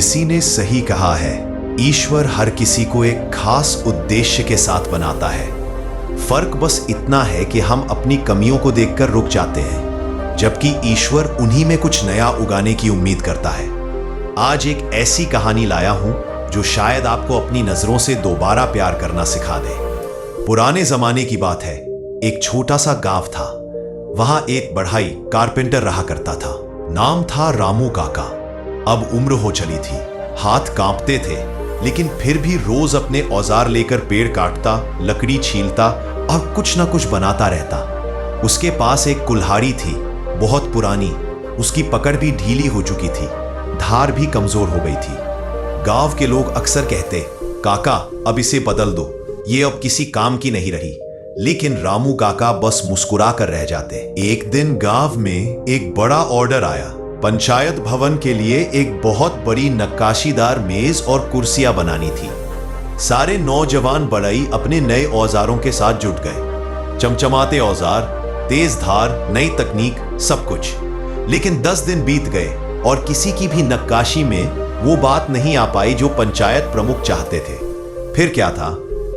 किसी ने सही कहा है, ईश्वर हर किसी को एक खास उद्देश्य के साथ बनाता है। फर्क बस इतना है कि हम अपनी कमियों को देखकर रुक जाते हैं, जबकि ईश्वर उन्हीं में कुछ नया उगाने की उम्मीद करता है। आज एक ऐसी कहानी लाया हूं जो शायद आपको अपनी नजरों से दोबारा प्यार करना सिखा दे। पुराने जमाने की बात है, एक छोटा सा गांव था। वहां एक बढ़ई कारपेंटर रहा करता था। नाम था रामू काका। अब उम्र हो चली थी, हाथ कांपते थे, लेकिन फिर भी रोज अपने औजार लेकर पेड़ काटता, लकड़ी छीलता और कुछ ना कुछ बनाता रहता। उसके पास एक कुल्हाड़ी थी, बहुत पुरानी। उसकी पकड़ भी ढीली हो चुकी थी, धार भी कमजोर हो गई थी। गांव के लोग अक्सर कहते, काका अब इसे बदल दो, ये अब किसी काम की नहीं रही। लेकिन रामू काका बस मुस्कुरा कर रह जाते। एक दिन गांव में एक बड़ा ऑर्डर आया। पंचायत भवन के लिए एक बहुत बड़ी नक्काशीदार मेज और कुर्सियां बनानी थी। सारे नौजवान बढ़ई अपने नए औजारों के साथ जुट गए। चमचमाते औजार, तेज धार, नई तकनीक, सब कुछ। लेकिन 10 दिन बीत गए और किसी की भी नक्काशी में वो बात नहीं आ पाई जो पंचायत प्रमुख चाहते थे। फिर क्या था,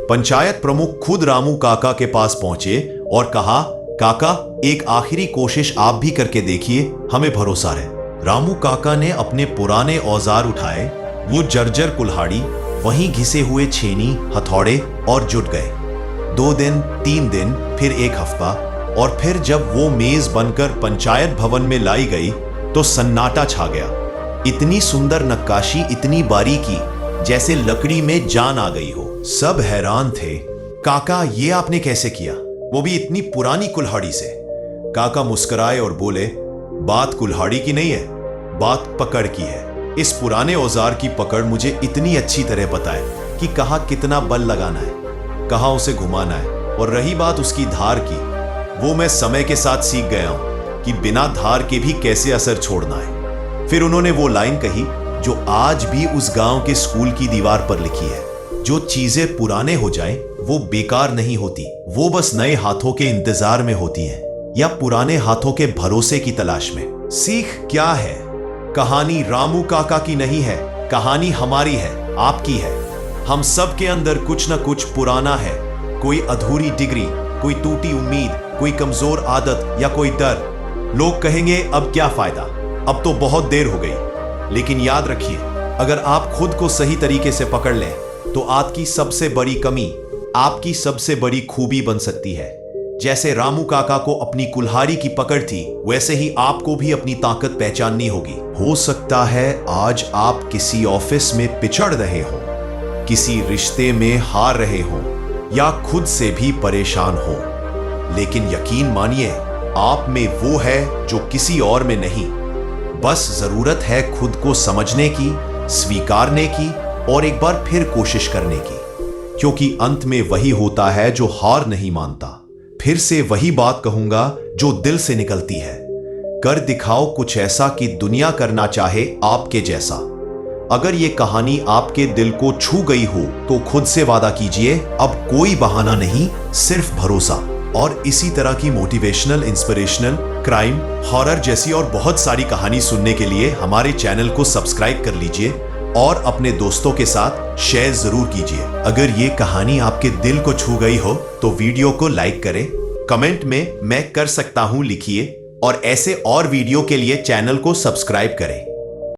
पंचायत प्रमुख खुद रामू काका के पास पहुंचे और कहा, काका एक आखिरी कोशिश आप भी करके देखिए, हमें भरोसा है। रामू काका ने अपने पुराने औजार उठाए, वो जर्जर कुल्हाड़ी, वहीं घिसे हुए छेनी, हथौड़े और जुट गए। 2 दिन, 3 दिन, फिर 1 हफ्ता, और फिर जब वो मेज बनकर पंचायत भवन में लाई गई तो सन्नाटा छा गया। इतनी सुंदर नक्काशी, इतनी बारीकी, जैसे लकड़ी में जान आ गई हो। सब हैरान थे, काका ये आपने कैसे किया, वो भी इतनी पुरानी कुल्हाड़ी से। काका मुस्कुराए और बोले, बात कुल्हाड़ी की नहीं है, बात पकड़ की है। इस पुराने औजार की पकड़ मुझे इतनी अच्छी तरह पता है कि कहाँ कितना बल लगाना है, कहाँ उसे घुमाना है। और रही बात उसकी धार की, वो मैं समय के साथ सीख गया हूं कि बिना धार के भी कैसे असर छोड़ना है। फिर उन्होंने वो लाइन कही जो आज भी उस गांव के स्कूल की दीवार पर लिखी है, जो चीजें पुराने हो जाएं, वो बेकार नहीं होती, वो बस नए हाथों के इंतजार में होती हैं, या पुराने हाथों के भरोसे की तलाश में। सीख क्या है? कहानी रामू काका की नहीं है, कहानी हमारी है, आपकी है। हम सब के अंदर कुछ ना कुछ पुराना है। कोई अधूरी डिग्री, कोई टूटी उम्मीद, कोई कमजोर आदत या कोई डर। लोग कहेंगे अब क्या फायदा, अब तो बहुत देर हो गई। लेकिन याद रखिए, अगर आप खुद को सही तरीके से पकड़ लें तो आपकी सबसे बड़ी कमी आपकी सबसे बड़ी खूबी बन सकती है। जैसे रामू काका को अपनी कुल्हाड़ी की पकड़ थी, वैसे ही आपको भी अपनी ताकत पहचाननी होगी। हो सकता है आज आप किसी ऑफिस में पिछड़ रहे हो, किसी रिश्ते में हार रहे हो, या खुद से भी परेशान हो, लेकिन यकीन मानिए आप में वो है जो किसी और में नहीं। बस जरूरत है खुद को समझने की, स्वीकारने की और एक बार फिर कोशिश करने की, क्योंकि अंत में वही होता है जो हार नहीं मानता। फिर से वही बात कहूंगा जो दिल से निकलती है, कर दिखाओ कुछ ऐसा कि दुनिया करना चाहे आपके जैसा। अगर ये कहानी आपके दिल को छू गई हो तो खुद से वादा कीजिए, अब कोई बहाना नहीं, सिर्फ भरोसा। और इसी तरह की मोटिवेशनल, इंस्पिरेशनल, क्राइम, हॉरर जैसी और बहुत सारी कहानी सुनने के लिए हमारे चैनल को सब्सक्राइब कर लीजिए और अपने दोस्तों के साथ शेयर जरूर कीजिए। अगर ये कहानी आपके दिल को छू गई हो तो वीडियो को लाइक करें, कमेंट में मैं कर सकता हूं लिखिए, और ऐसे और वीडियो के लिए चैनल को सब्सक्राइब करें।